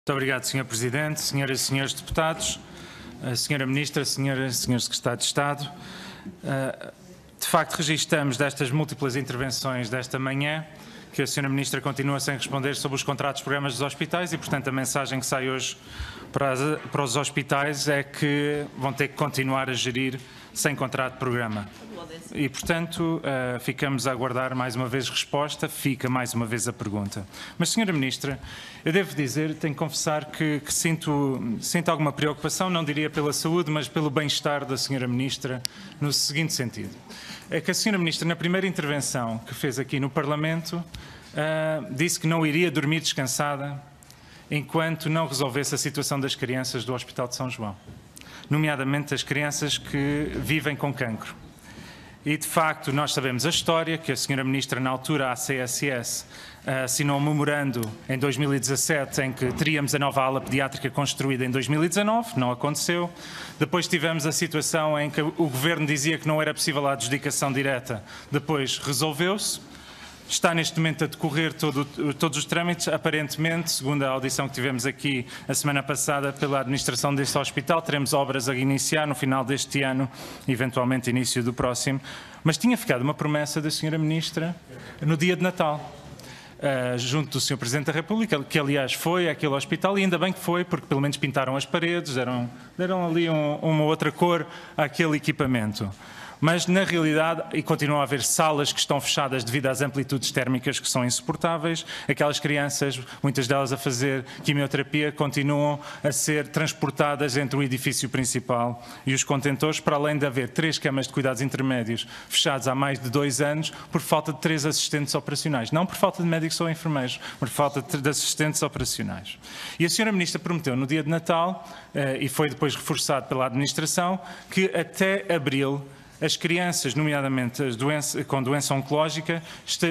Muito obrigado, Sr. Presidente, Senhoras e Senhores Deputados, Sra. Ministra, Senhoras e Senhores Secretários de Estado. De facto, registramos destas múltiplas intervenções desta manhã que a Sra. Ministra continua sem responder sobre os contratos de programas dos hospitais e, portanto, a mensagem que sai hoje para os hospitais é que vão ter que continuar a gerir sem contrato de programa. E, portanto, ficamos a aguardar mais uma vez resposta, fica mais uma vez a pergunta. Mas, Sra. Ministra, eu devo dizer, tenho que confessar que sinto alguma preocupação, não diria pela saúde, mas pelo bem-estar da Sra. Ministra, no seguinte sentido. É que a Sra. Ministra, na primeira intervenção que fez aqui no Parlamento, disse que não iria dormir descansada enquanto não resolvesse a situação das crianças do Hospital de São João, nomeadamente as crianças que vivem com cancro. E, de facto, nós sabemos a história, que a Sra. Ministra, na altura, a CSS, assinou um memorando em 2017 em que teríamos a nova ala pediátrica construída em 2019, não aconteceu. Depois tivemos a situação em que o Governo dizia que não era possível a adjudicação direta, depois resolveu-se. Está neste momento a decorrer todos os trâmites, aparentemente, segundo a audição que tivemos aqui a semana passada pela administração deste hospital, teremos obras a iniciar no final deste ano, eventualmente início do próximo, mas tinha ficado uma promessa da Sra. Ministra no dia de Natal, junto do Sr. Presidente da República, que aliás foi àquele hospital, e ainda bem que foi, porque pelo menos pintaram as paredes, deram ali uma outra cor àquele equipamento. Mas, na realidade, e continuam a haver salas que estão fechadas devido às amplitudes térmicas que são insuportáveis, aquelas crianças, muitas delas a fazer quimioterapia, continuam a ser transportadas entre o edifício principal e os contentores, para além de haver 3 camas de cuidados intermédios fechados há mais de 2 anos por falta de 3 assistentes operacionais. Não por falta de médicos ou enfermeiros, por falta de assistentes operacionais. E a Sra. Ministra prometeu no dia de Natal, e foi depois reforçado pela administração, que até abril as crianças, nomeadamente as com doença oncológica,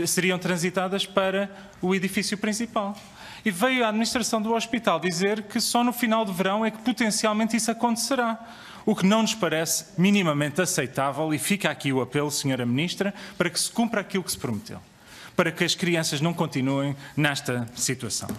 seriam transitadas para o edifício principal. E veio a administração do hospital dizer que só no final do verão é que potencialmente isso acontecerá. O que não nos parece minimamente aceitável, e fica aqui o apelo, Sra. Ministra, para que se cumpra aquilo que se prometeu, para que as crianças não continuem nesta situação.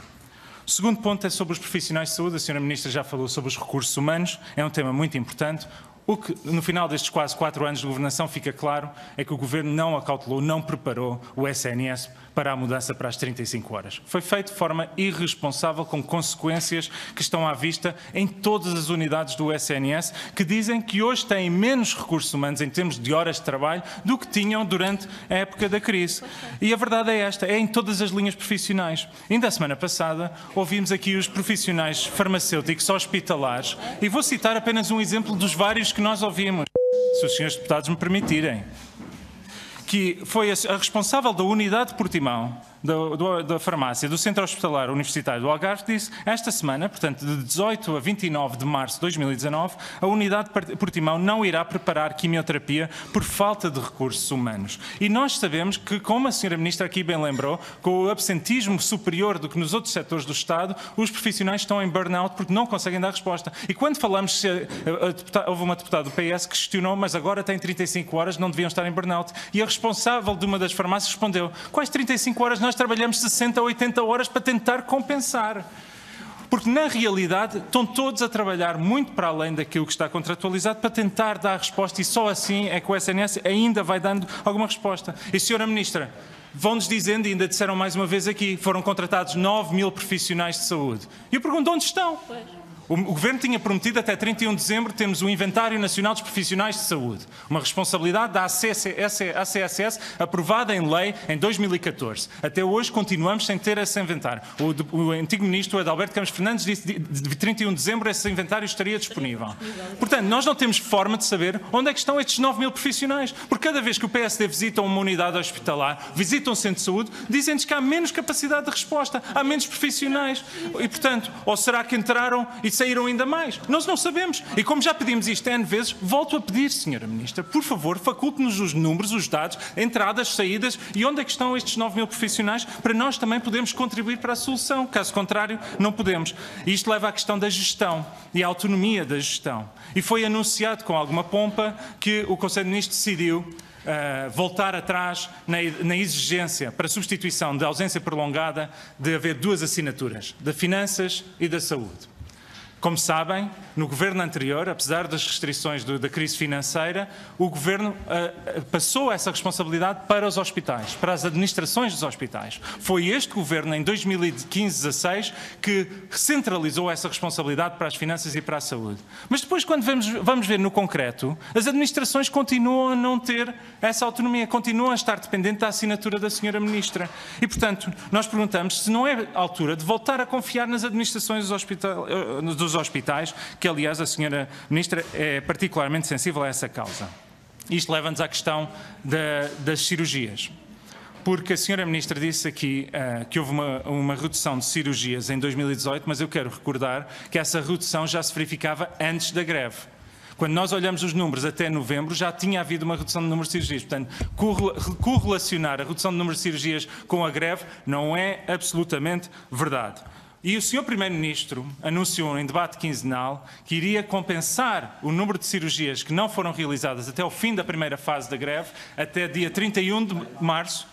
O segundo ponto é sobre os profissionais de saúde. A Sra. Ministra já falou sobre os recursos humanos, é um tema muito importante. O que, no final destes quase 4 anos de governação, fica claro é que o Governo não acautelou, não preparou o SNS para a mudança para as 35 horas. Foi feito de forma irresponsável, com consequências que estão à vista em todas as unidades do SNS, que dizem que hoje têm menos recursos humanos em termos de horas de trabalho do que tinham durante a época da crise. E a verdade é esta, é em todas as linhas profissionais. Ainda a semana passada ouvimos aqui os profissionais farmacêuticos hospitalares, e vou citar apenas um exemplo dos vários que nós ouvimos, se os senhores deputados me permitirem, que foi a responsável da unidade de Portimão, da farmácia, do Centro Hospitalar Universitário do Algarve, disse esta semana, portanto de 18 a 29 de março de 2019, a unidade de Portimão não irá preparar quimioterapia por falta de recursos humanos. E nós sabemos que, como a Sra. Ministra aqui bem lembrou, com o absentismo superior do que nos outros setores do Estado, os profissionais estão em burnout porque não conseguem dar resposta. E quando falamos, houve uma deputada do PS que questionou, mas agora tem 35 horas, não deviam estar em burnout. E a responsável de uma das farmácias respondeu, quais 35 horas? Nós trabalhamos 60 ou 80 horas para tentar compensar. Porque, na realidade, estão todos a trabalhar muito para além daquilo que está contratualizado para tentar dar resposta, e só assim é que o SNS ainda vai dando alguma resposta. E, Sra. Ministra, vão-nos dizendo, e ainda disseram mais uma vez aqui, foram contratados 9.000 profissionais de saúde. E eu pergunto, onde estão? O Governo tinha prometido até 31 de dezembro termos o Inventário Nacional dos Profissionais de Saúde, uma responsabilidade da ACSS aprovada em lei em 2014. Até hoje continuamos sem ter esse inventário. O antigo ministro Adalberto Campos Fernandes disse que de 31 de dezembro esse inventário estaria disponível. Portanto, nós não temos forma de saber onde é que estão estes 9.000 profissionais, porque cada vez que o PSD visita uma unidade hospitalar, visita um centro de saúde, dizem-nos que há menos capacidade de resposta, há menos profissionais. E, portanto, ou será que entraram e saíram ainda mais? Nós não sabemos. E como já pedimos isto N vezes, volto a pedir, Sra. Ministra, por favor, faculte-nos os números, os dados, entradas, saídas, e onde é que estão estes 9.000 profissionais, para nós também podermos contribuir para a solução. Caso contrário, não podemos. E isto leva à questão da gestão e à autonomia da gestão. E foi anunciado com alguma pompa que o Conselho de Ministros decidiu voltar atrás na exigência para substituição de ausência prolongada de haver 2 assinaturas, da Finanças e da Saúde. Como sabem, no governo anterior, apesar das restrições da crise financeira, o governo passou essa responsabilidade para os hospitais, para as administrações dos hospitais. Foi este governo, em 2015-16, que centralizou essa responsabilidade para as finanças e para a saúde. Mas depois, quando vamos ver no concreto, as administrações continuam a não ter essa autonomia, continuam a estar dependentes da assinatura da Sra. Ministra. E, portanto, nós perguntamos se não é a altura de voltar a confiar nas administrações dos hospitais, que aliás a Sra. Ministra é particularmente sensível a essa causa. Isto leva-nos à questão das cirurgias. Porque a Sra. Ministra disse aqui que houve uma redução de cirurgias em 2018, mas eu quero recordar que essa redução já se verificava antes da greve. Quando nós olhamos os números até novembro, já tinha havido uma redução do número de cirurgias. Portanto, correlacionar a redução do número de cirurgias com a greve não é absolutamente verdade. E o Sr. Primeiro-Ministro anunciou em debate quinzenal que iria compensar o número de cirurgias que não foram realizadas até o fim da primeira fase da greve, até dia 31 de março.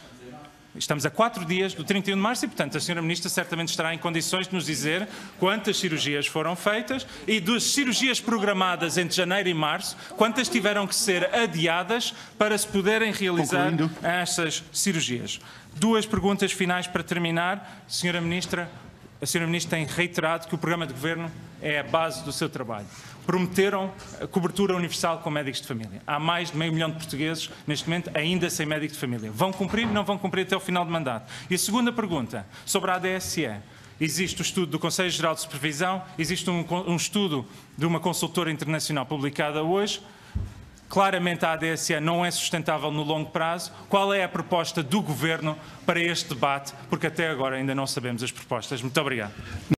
Estamos a 4 dias do 31 de março e, portanto, a Sra. Ministra certamente estará em condições de nos dizer quantas cirurgias foram feitas e das cirurgias programadas entre janeiro e março, quantas tiveram que ser adiadas para se poderem realizar essas cirurgias. 2 perguntas finais para terminar. Sra. Ministra, a Sra. Ministra tem reiterado que o programa de governo é a base do seu trabalho. Prometeram a cobertura universal com médicos de família. Há mais de meio milhão de portugueses, neste momento, ainda sem médico de família. Vão cumprir? Não vão cumprir até o final do mandato. E a segunda pergunta, sobre a ADSE. Existe o estudo do Conselho Geral de Supervisão, existe um estudo de uma consultora internacional publicada hoje. Claramente a ADSE não é sustentável no longo prazo. Qual é a proposta do Governo para este debate? Porque até agora ainda não sabemos as propostas. Muito obrigado.